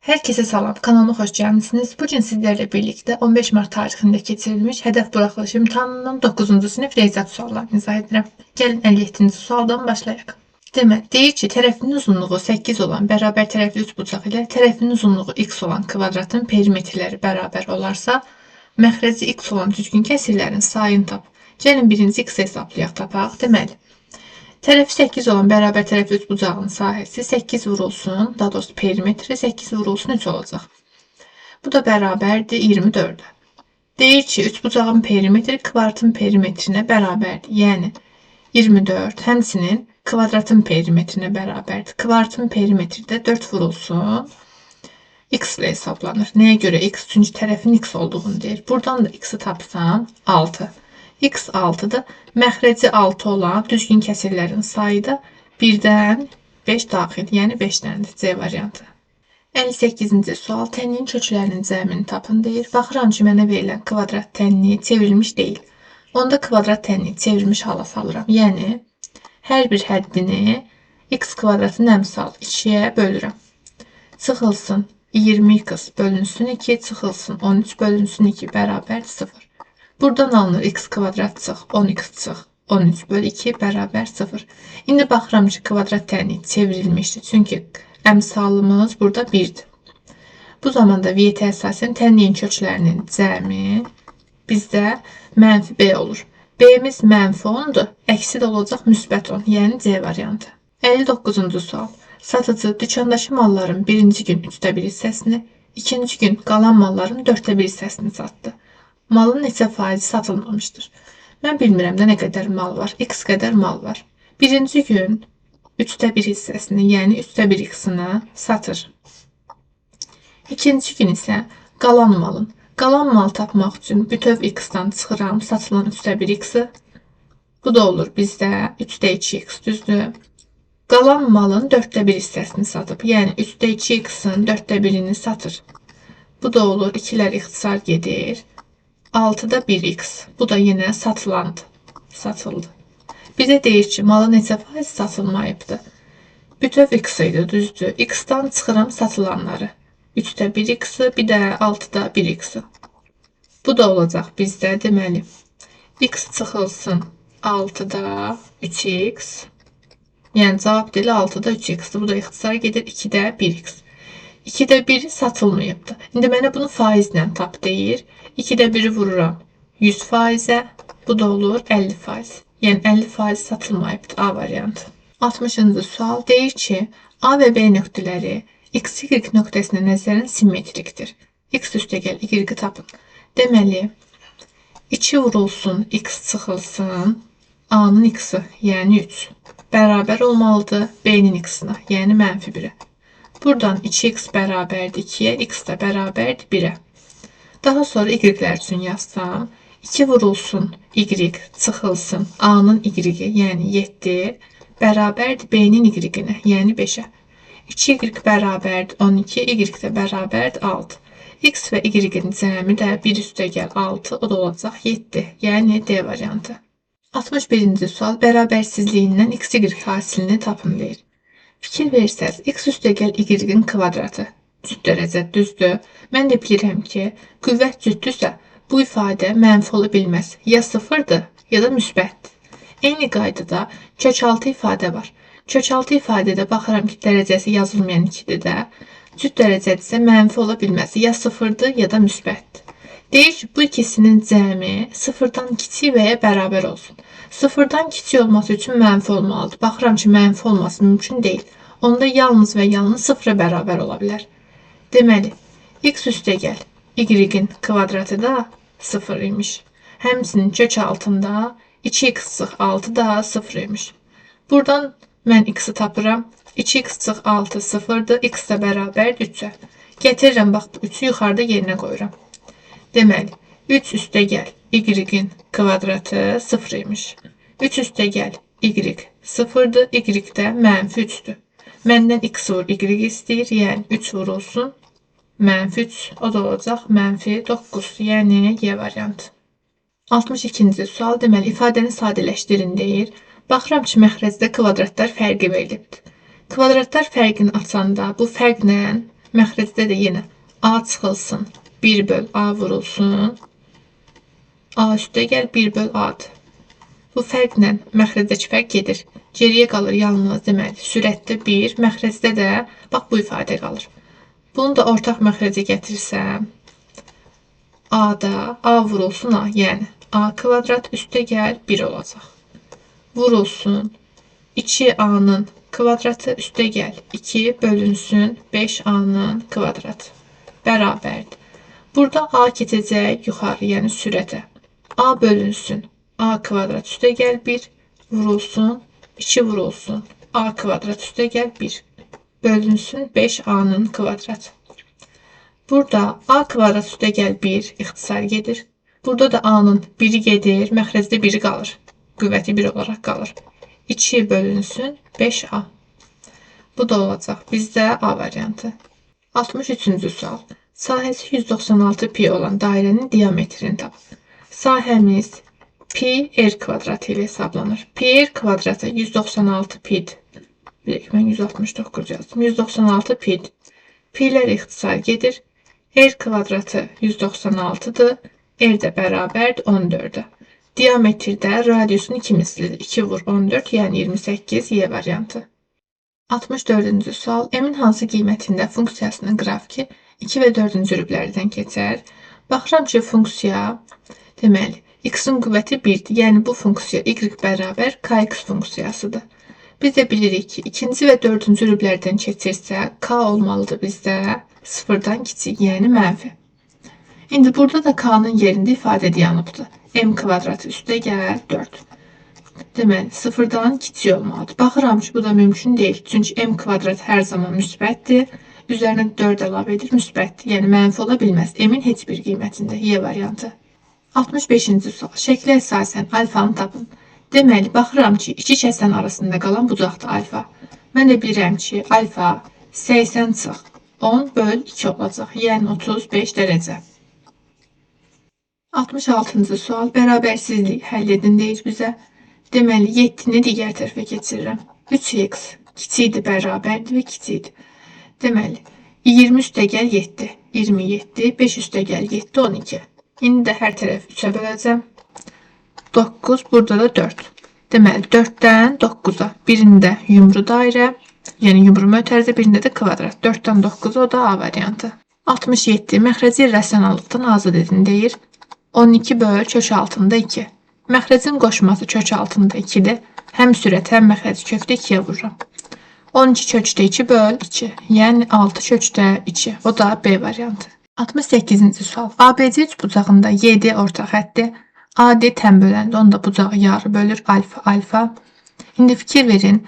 Herkese salam, kanalıma xoş gəlmisiniz. Bugün sizlerle birlikte 15 Mart tarixində keçirilmiş hədəf buraxılış imtahanının 9-cu sinif riyaziyyat suallarını izah edirəm. Gəlin 57-ci sualdan başlayaq. Demək, deyir ki, tərəfinin uzunluğu 8 olan bərabər tərəfli üçbucaq ilə tərəfinin uzunluğu x olan kvadratın perimetrləri bərabər olarsa, məxrəci x olan düzgün kəsirlərin sayını tap. Gəlin birinci x hesablayaq tapaq. Deməli, tərəfi 8 olan bərabər tərəfli üçbucağın sahəsi 8 vurulsun, daha doğrusu perimetri 8 vurulsun 3 olacaq. Bu da bərabərdir 24-ə. Deyir ki, üçbucağın perimetri kvadratın perimetrinə bərabərdir. Yəni 24 həmçinin kvadratın perimetrinə bərabərdir. Kvadratın perimetri də 4 vurulsun x ilə hesablanır. Nəyə görə x? Çünki tərəfin x olduğunu deyir. Buradan da x-i tapsam 6. X 6'da məxrəci 6 olan düzgün kəsirlərin sayı da 1-dən 5 daxil, yəni 5-dəndir. C variantı. 58-ci sual. Tənliyin köklərinin cəmini tapın deyir. Baxıram ki, mənə verilən kvadrat tənliyi çevrilmiş deyil. Onda kvadrat tənliyi çevrilmiş hala salıram. Yəni, hər bir həddini x kvadratın əmsal 2-yə bölürəm. Çıxılsın 20x bölünsün 2, çıxılsın 13 bölünsün 2 bərabər 0. Buradan alınır x kvadrat çıx, 10x çıx, 13 bölü 2 bərabər 0. İndi baxıram ki, kvadrat tənliyi çevrilmişdir. Çünki əmsalımız burada 1'dir. Bu zamanda VT əsasən tənliyin köklərinin cəmi bizdə mənfi B olur. B'miz mənfi 10'dur. Əksi də olacaq müsbət 10, yəni C variantı. 59-cu sual. Satıcı dükandakı malların birinci gün 3'də 1 hissəsini, ikinci gün qalan malların 4'də 1 hissəsini satdı. Malın neçə faizi satılmamışdır. Mən bilmirəm də nə qədər mal var. X qədər mal var. Birinci gün 3'də 1 hissəsini, yəni 3'də 1 x-ını satır. İkinci gün isə qalan mal tapmaq üçün bütöv x-dan çıxıram, satılan 3'də 1 x-i. Bu da olur bizdə 3'də 2 x düzdür. Qalan malın 4'də 1 hissəsini satıb, yəni 3'də 2 x-in 4'də 1'ini satır. Bu da olur 2'lər ixtisar gedir. 6'da 1x. Bu da yine satılandı. Satıldı. Bize deyir ki, malı neçə faiz satılmayıbdı. Bütöv x idi, düzdür. X-dan çıxıram satılanları. 3'də 1x, bir də 6'da 1x. Bu da olacaq bizdə deməli. X çıxılsın 6'da 3x. Yəni cavab dili 6'da 3x. Bu da ixtisar gedir 2'də 1x. 2'də 1'i satılmayıbdı. İndi mənə bunu faizlə tap deyir. 2'də 1'i vururam 100 faizə. Bu da olur 50 faiz. Yəni 50 faiz satılmayıbdı. A variantı. 60-cı sual deyir ki, A ve B nöqtələri x, y nöqtəsinə nəzərən simmetrikdir. X üstəgəl y tapın. Deməli, 2 vurulsun x çıxılsın A'nın x'i, yəni 3. Bərabər olmalıdır B'nin x'ına, yəni mənfi 1'e. Buradan 2x bərabərdir 2'ye, x də bərabərdir 1'e. Daha sonra y'lər üçün yazsam, 2 vurulsun y çıxılsın A'nın y'yi, yəni 7, bərabərdir B'nin y'inə, yəni 5'e. 2y bərabərdir 12, y də bərabərdir 6. X və y'in cəmi də 1 üstəgəl 6, o da olacaq 7, yəni D variantı. 61-ci sual bərabərsizliyindən x, y hasilini tapın deyir. Fikir verirsəz, x üstəgəl y-in kvadratı cüt dərəcə düzdür. Mən də bilirəm ki, qüvvət cütdürsə, bu ifadə mənfi ola bilməz. Ya sıfırdır, ya da müsbətdir. Eyni qaydada kökaltı ifadə var. Kökaltı ifadədə baxıram ki, dərəcəsi yazılmayan 2'dir də, cüt dərəcədirsə mənfi ola bilməz. Ya sıfırdır, ya da müsbətdir. Deyir ki, bu ikisinin cəmi sıfırdan kiçik və ya bərabər olsun. Sıfırdan kiçik olması üçün mənfi olmalıdır. Baxıram ki, mənfi olması mümkün deyil. Onda yalnız və yalnız sıfıra bərabər ola bilər. Deməli, x üstəgəl y-in kvadratı da 0 imiş. Həmçinin kök altında 2x çıx 6 da 0 imiş. Buradan mən x-i tapıram. 2x çıx 6 0'dır. X də bərabər 3'ə. Gətirirəm, bax bu 3'ü yuxarıda yerinə qoyuram. Deməli, 3 üstəgəl y-in kvadratı 0 imiş. 3 üstəgəl y 0'dır, y də mənfi 3'dür. Məndən x vur y istəyir, yəni 3 vurulsun mənfi 3, o da olacaq mənfi 9, yəni Y variantı. 62-ci sual deməli ifadəni sadələşdirin deyir. Baxıram ki, məxrəcdə kvadratlar fərqi verilibdir. Kvadratlar fərqini açanda bu fərqlə Məxrəcdə də yenə A çıxılsın, 1 böl A vurulsun. A üstə gəl 1 böl A'dır. Bu fərqlə məxrəcdəki fərq gedir. Geriyə qalır yalnız deməli sürətdə 1, məxrəcdə də bax bu ifadə qalır. Bunu da ortaq məxrəcə gətirsəm, A'da A vurulsun A, yəni A kvadrat üstə gəl 1 olacaq. Vurulsun 2A'nın kvadratı üstə gəl 2 bölünsün 5A'nın kvadratı. Bərabərdir. Burada A keçəcək yuxarı, yəni sürətə. A bölünsün A kvadrat üstə gəl 1 vurulsun 2 vurulsun A kvadrat üstə gəl 1 bölünsün 5A'nın kvadratı. Burada A kvadrat üstə gəl 1 ixtisar gedir. Burada da A'nın 1'i gedir, məxrəcdə 1'i qalır. Qüvvəti 1 olaraq qalır. 2 bölünsün 5A. Bu da olacaq bizdə A variantı. 63-cü sual. Sahəsi 196 pi olan dairənin diametrini tapın. Sahəmiz pi r kvadratı ilə hesablanır. Pi r kvadratı 196 pi'dir. Mən 169 yazdım. 196 pi'dir. Pi'lər ixtisar gedir. R kvadratı 196'dır. R də bərabərdir 14'ə. Diametrdə radiusun 2 mislidir. 2 vur 14, yəni 28 Y variantı. 64-cü sual. M'in hansı qiymətində funksiyasının qrafiki 2 və 4-cü rüblərdən keçər? Baxıram ki, funksiya deməli x'in qüvvəti 1'dir. Yəni bu funksiya y bərabər kx funksiyasıdır. Biz də bilirik ki, ikinci və 4-cü rüblərdən keçirsə k olmalıdır bizdə 0'dan kiçik, yəni mənfi. İndi burada da k'nın yerində ifadə dayanıbdır. M kvadratı üstə gəl 4. Deməli 0'dan kiçik olmalıdır. Baxıram ki, bu da mümkün deyil. Çünki m kvadrat hər zaman müsbətdir. Üzərinə 4 əlavə edir, müsbətdir. Yəni mənfi ola bilməz. M'in heç bir qiymətində Y variantı. 65-ci sual. Şəklə əsasən alfanı tapın. Deməli, baxıram ki, iki kəsən arasında qalan bucaqdır alfa. Mən də bilirəm ki, alfa 80 çıx 10 böl 2 olacaq. Yəni 35 dərəcə. 66-cı sual. Bərabərsizlik həll edin deyir bizə. Deməli, 7'ni digər tərəfə keçirirəm. 3x kiçikdir, bərabərdir və kiçikdir. Deməli, 20 üstə gəl 7, 27, 5 üstə gəl 7, 12. İndi də hər tərəf 3'ə böləcəm. 9, burada da 4. Deməli, 4'dən 9'a. Birində yumru dairə, yəni yumru mötərizə, birində də kvadrat. 4'dən 9'a, o da A variantı. 67. Məxrəci irrasionallıqdan azad edin deyir. 12 böl kök altında 2. Məxrəcin qoşması kök altında 2'dir. Həm sürət, həm məxrəc kökdə 2'yə vururam. 12 kökdə 2 böl 2. Yəni 6 kökdə 2. O da B variantı. 68-ci sual. ABC üçbucağında YD orta xətti. AD tən böləndə onda bucağı yarı bölür. Alfa, alfa. İndi fikir verin.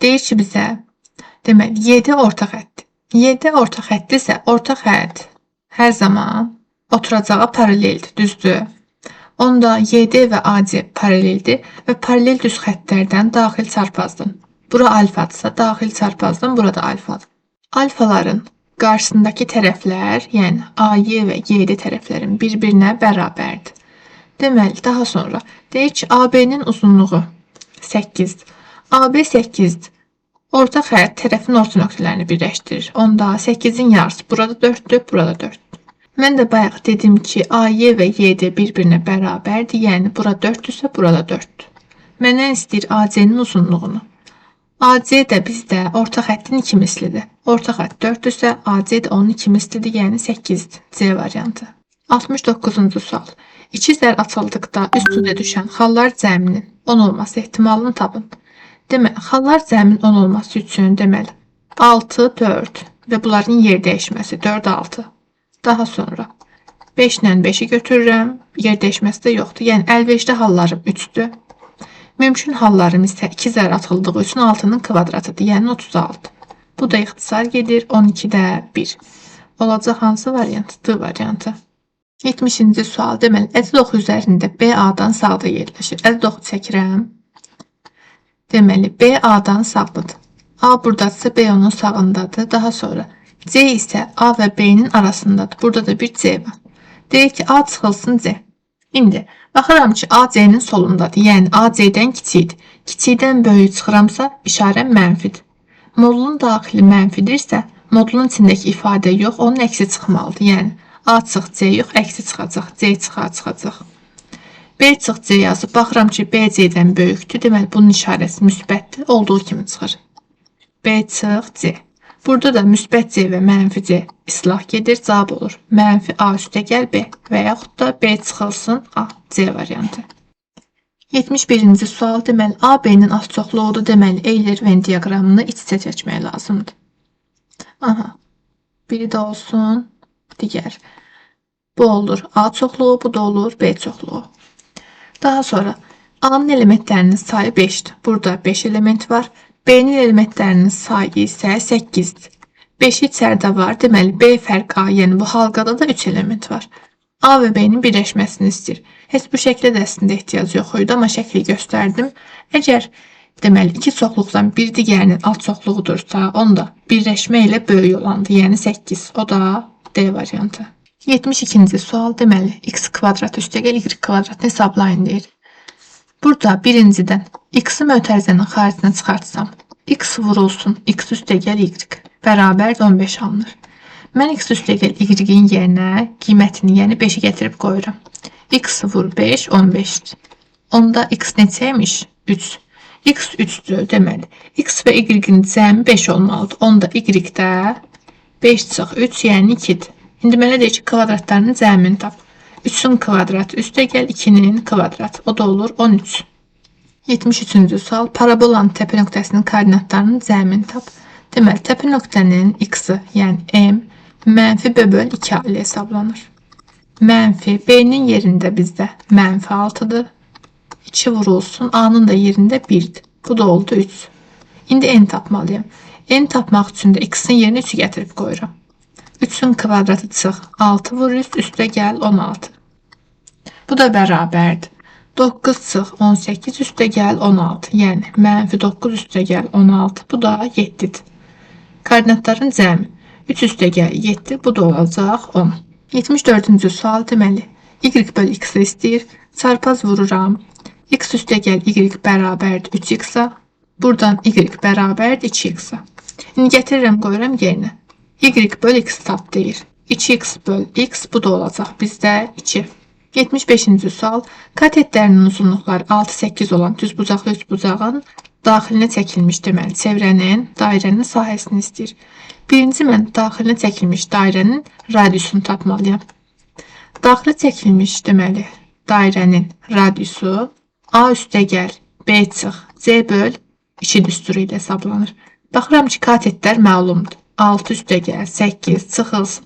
Deyir ki bizə, deməli, YD orta xətti. YD orta xətti isə orta xətt hər zaman oturacağa paraleldir, düzdür. Onda YD və AC paraleldir və paralel düz xəttlərdən daxil çarpazdan. Bura alfadırsa, daxil çarpazdan burada alfadır. Alfaların qarşısındakı tərəflər, yəni AY və YD tərəflərin bir-birinə bərabərdir. Deməli, daha sonra deyir ki, AB'nin uzunluğu 8'dir. AB 8'dir. Orta xətt tərəfin orta nöqtələrini birləşdirir. Onda 8'in yarısı burada 4'dür, burada 4'dür. Mən də bayaq dedim ki, AY və YD bir-birinə bərabərdir. Yəni, bura 4'dürsə, burada 4'dür. Məndən istəyir AC'nin uzunluğunu. AC də bizdə orta xəttin 2 mislidir. Orta xətt 4'dürsə, AC də onun 2 mislidir, yəni 8'dir. C variantı. 69-cu sual. İki zər açıldıqda üstünə düşən xallar cəminin 10 olması ehtimalını tapın. Deməli, xallar cəmin 10 olması üçün deməli 6, 4 və bunların yer dəyişməsi 4, 6. Daha sonra 5 ilə 5'i götürürəm, yer dəyişməsi də yoxdur. Yəni, əlverişli hallarım 3'dür. Mümkün hallarım isə 2 zər atıldığı üçün 6'nın kvadratıdır, yəni 36. Bu da ixtisar gedir, 12'də 1. Olacaq hansı variant? D variantı. 70-ci sual. Deməli, ədəd oxu üzərində BA-dan sağda yerləşir. Ədəd oxu çəkirəm. Deməli, BA-dan sağdadır. A buradadırsa B onun sağındadır. Daha sonra C isə A və B-nin arasındadır. Burada da bir C var. Deyir ki, A çıxılsın C. İndi baxıram ki, A C-nin solundadır. Yəni A C-dən kiçikdir. Kiçikdən böyük çıxıramsa işarəm mənfidir. Molun daxili mənfidirsə, modulun içindəki ifadə yox, onun əksi çıxmalıdır. Yəni A çıx C yox, əksi çıxacaq. C çıx A çıxacaq. B çıx C yazıb. Baxıram ki, B C-dən böyükdür. Deməli, bunun işarəsi müsbətdir. Olduğu kimi çıxır. B çıx C. Burada da müsbət C və mənfi C islah gedir. Cavab olur. Mənfi A üstə gəl B və yaxud da B çıxılsın A, C variantı. 71-ci sual. Deməli, AB-nin az çoxluğudur. Deməli, Euler-Venn diaqramını iç-içə çəkmək lazımdır. Aha. Biri də olsun. Digər. Bu olur A çoxluğu, bu da olur B çoxluğu. Daha sonra A'nın elementlərinin sayı 5'dir. Burada 5 element var. B'nin elementlərinin sayı isə 8'dir. 5 içəridə var. Deməli B fərq A, yəni bu halqada da 3 element var. A və B'nin birləşməsini istəyir. Heç bu şəklə də əslində ehtiyac yox idi, amma şəkli göstərdim. Əgər deməli iki çoxluqdan bir digərinin alt çoxluğudursa, onda birləşmə ilə böyük olandır, yəni 8. O da D variantı. 72-ci sual. Deməli, x kvadrat üstəgəl y kvadratını hesablayın deyir. Burada birincidən x-i mötərizənin xaricinə çıxartsam, x vurulsun x üstəgəl y bərabər 15 alınır. Mən x üstəgəl y-in yerinə qiymətini, yəni 5-i gətirib qoyuram. X vur 5, 15'dir. Onda x neçəymiş? 3. X 3'dür. Deməli, x və y-in cəmi 5 olmalıdır. Onda y-də 5 çıx 3, yəni 2'dir. İndi mənə deyir ki, kvadratlarının cəmini tap. 3'ün kvadratı üstəgəl 2'nin kvadratı. O da olur 13. 73-cü sual. Parabolanın təpə nöqtəsinin koordinatlarının cəmini tap. Deməli, təpə nöqtənin x-i, yəni m, mənfi b böl 2 ilə hesablanır. Mənfi b-nin yerində bizdə mənfi 6'dır. 2 vurulsun. A-nın da yerində 1'dir. Bu da oldu 3. İndi n tapmalıyım. N tapmaq üçün də x-in yerinə 3'ü gətirib qoyuram. 3'ün kvadratı çıx 6 vur üstə gəl 16. Bu da bərabərdir. 9 çıx 18 üstə gəl 16. Yəni mənfi 9 üstə gəl 16. Bu da 7'dir. Koordinatların cəmi 3 üstə gəl 7. Bu da olacaq 10. 74-cü sual. Deməli, y böl x-i istəyir. Çarpaz vururam. X üstə gəl y bərabərdir 3x-a. Buradan y bərabərdir 2x-a. İndi gətirirəm qoyuram yerinə. Y böl x tap deyir. 2x böl x, bu da olacaq bizdə 2. 75-ci sual. Katetlərinin uzunluqları 6-8 olan düzbucaqlı üçbucağın daxilinə çəkilmiş, deməli, çevrənin, dairənin sahəsini istəyir. Birinci mən daxilinə çəkilmiş dairənin radiusunu tapmalıyam. Daxilə çəkilmiş, deməli, dairənin radiusu A üstə gəl B çıx C böl 2 düsturu ilə hesablanır. Baxıram ki, katetlər məlumdur. 6 üstə gəl 8 çıxılsın.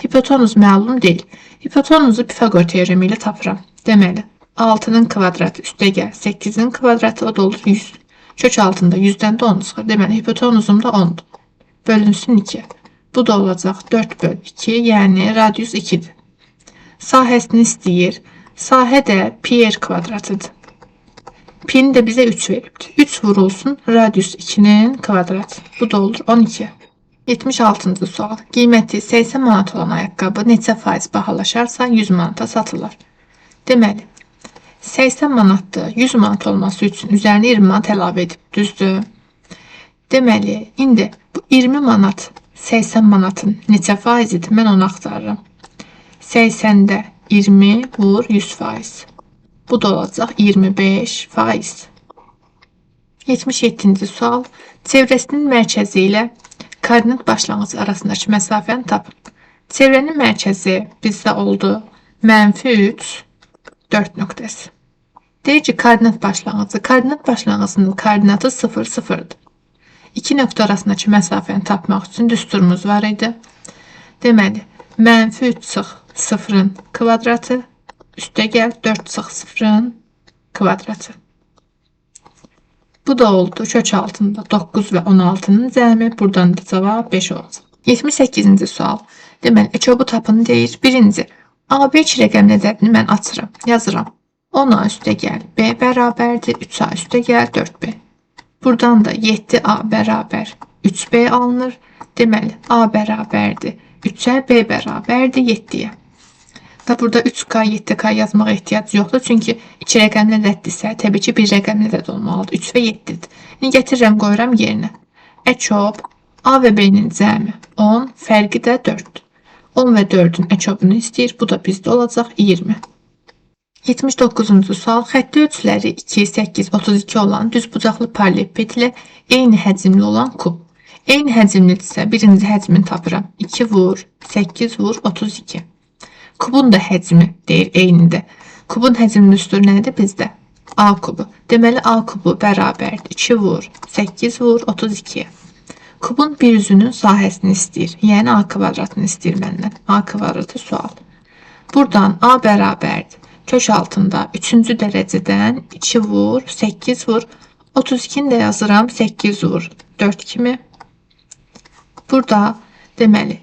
Hipotenuz məlum deyil. Hipotenuzu Pifagor teoremi ilə tapıram. Deməli, 6'nın kvadratı üstə gəl 8'in kvadratı, o da olur 100. Kök altında 100'dən də 10 çıxır. Deməli, hipotenuzum da 10'dur. Bölünsün 2. Bu da olacaq 4 böl 2, yəni radius 2'dir. Sahəsini istəyir. Sahə də pi r kvadratıdır. Pi'ni də bizə 3 veribdir. 3 vurulsun radius 2'nin kvadratı. Bu da olur 12. 76-cı sual. Qiyməti 80 manat olan ayaqqabı neçə faiz bahalaşarsa 100 manata satılır. Deməli, 80 manatdır. 100 manat olması üçün üzərinə 20 manat əlavə edib. Düzdür? Deməli, indi bu 20 manat 80 manatın neçə faizidir? Mən onu axtarıram. 80'də 20 vur 100 faiz. Bu da olacaq 25 faiz. 77-ci sual. Çevrəsinin mərkəzi ilə koordinat başlanğıcı arasındakı məsafəni tapın. Çevrənin mərkəzi bizdə oldu -3, 4 nöqtəsi. Deyir ki, koordinat başlanğıcının koordinatı 0, 0'dır. İki nöqtə arasındakı məsafəni tapmaq üçün düsturumuz var idi. Deməli, -3 çıx 0'ın kvadratı üstə gəl 4 çıx 0'ın kvadratı. Bu da oldu kök altında 9 və 16'nın cəmi. Buradan da cavab 5 olacaq. 78-ci sual. Deməli, eçobu tapın deyir. Birinci, AB 2 rəqəm ədədini mən açıram, yazıram. 10A üstə gəl B bərabərdir 3A üstə gəl 4B. Buradan da 7A bərabər 3B alınır. Deməli, A bərabərdir 3'ə, B bərabərdir 7'yə. Da burada 3K, 7K yazmağa ehtiyac yoxdur. Çünki 2 rəqəmli ədəddirsə, təbii ki, bir rəqəmli ədəd olmalıdır. 3 və 7'dir. İndi gətirirəm, qoyuram yerinə. Eçob A və B-nin cəmi 10, fərqi də 4. 10 və 4-ün əkobunu istəyir. Bu da bizdə olacaq 20. 79-cu sual. Xətti ölçüləri 2, 8, 32 olan düzbucaqlı paralellepiped ilə eyni həcmli olan kub. Eyni həcmlidirsə birinci həcmini tapıram. 2 vur, 8 vur, 32. Kubun da həcmi deyir eynidir. Kubun həcminin üstü nədir bizdə? A kubu. Deməli A kubu bərabərdir. 2 vur, 8 vur, 32. Kubun bir üzünün sahəsini istəyir. Yəni A kvadratını istəyir məndən. A kvadratı sual. Buradan A bərabərdir. Kök altında 3-cü dərəcədən 2 vur, 8 vur, 32-ni də yazıram 8 vur, 4 kimi. Burada deməli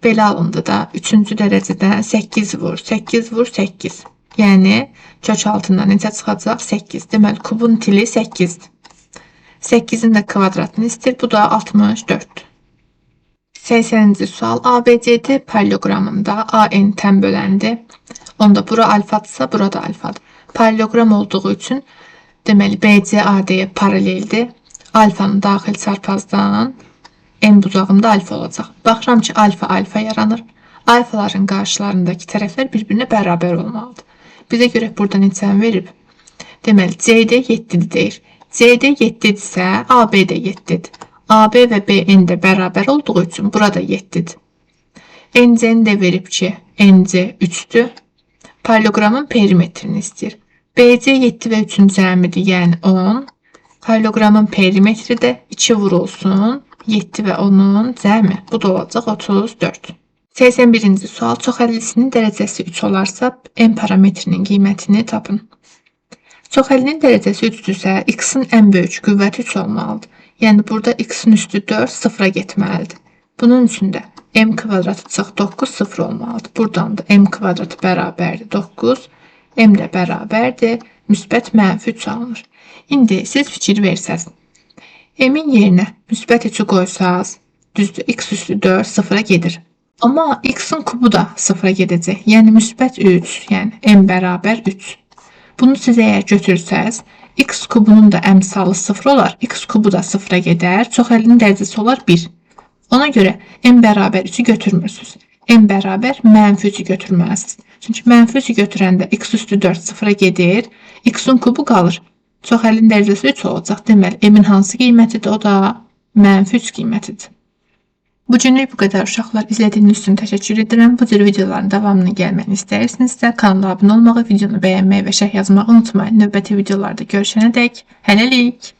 belə alındı da 3-cü dərəcədən 8 vur, 8 vur, 8. Yəni kök altından necə çıxacaq? 8. Deməli kubun tili 8-dir. 8-in də kvadratını istəyir. Bu da 64. 80-ci sual. ABCD paralelogramında AN tən böləndir. Onda bura alfadırsa, bura da alfadır. Paralelogram olduğu üçün deməli BC AD-yə paraleldir. Alfanın daxil çarpazdan en bucağında alfa olacaq. Baxıram ki, alfa alfa yaranır. Alfaların qarşılarındakı tərəflər bir-birinə bərabər olmalıdır. Bizə görə burada neçəni verib? Deməli CD 7-dir deyir. CD 7-dirsə AB də 7-dir. AB və BN də bərabər olduğu üçün burada 7-dir. NC-ni də verib ki, NC 3-dür. Paralelogramın perimetrini istəyir. BC 7 və 3-ün cəmidir, yəni 10. Paralelogramın perimetri də 2 vurulsun 7 və 10-un cəmi. Bu da olacaq 34. 81-ci sual. Çoxəllisinin dərəcəsi 3 olarsa n parametrinin qiymətini tapın. Çoxəllinin dərəcəsi 3-dürsə x-in ən böyük qüvvəti 3 olmalıdır. Yəni burada x-in üstü 4 sıfıra getməlidir. Bunun üçün də m kvadratı çıx 9 sıfır olmalıdır. Buradan da m kvadratı bərabərdir 9, m də bərabərdir müsbət mənfi 3 alınır. İndi siz fikir versəz. M-in yerinə müsbət 3'ü qoysaz, düzdür x üstü 4 sıfıra gedir. Amma x-in kubu da sıfıra gedəcək. Yəni müsbət 3, yəni m bərabər 3. Bunu siz əgər götürsəz, x kubunun da əmsalı 0 olar, x kubu da 0-a gedər, çoxəllinin dərəcəsi olar 1. Ona görə m bərabər 3'ü götürmürsünüz. M bərabər mənfi 3'ü götürməlisiniz. Çünki mənfi 3'ü götürəndə x üstü 4 0-a gedir, x-in kubu qalır. Çoxəllinin dərəcəsi 3 olacaq. Deməli, m-in hansı qiymətidir? O da mənfi 3 qiymətidir. Bugünlük bu qədər uşaqlar. İzlədiyiniz üçün təşəkkür edirəm. Bu cür videoların davamını gəlməni istəyirsinizsə kanala abunə olmağı, videonu bəyənməyi və şərh yazmağı unutmayın. Növbəti videolarda görüşənədək hələlik.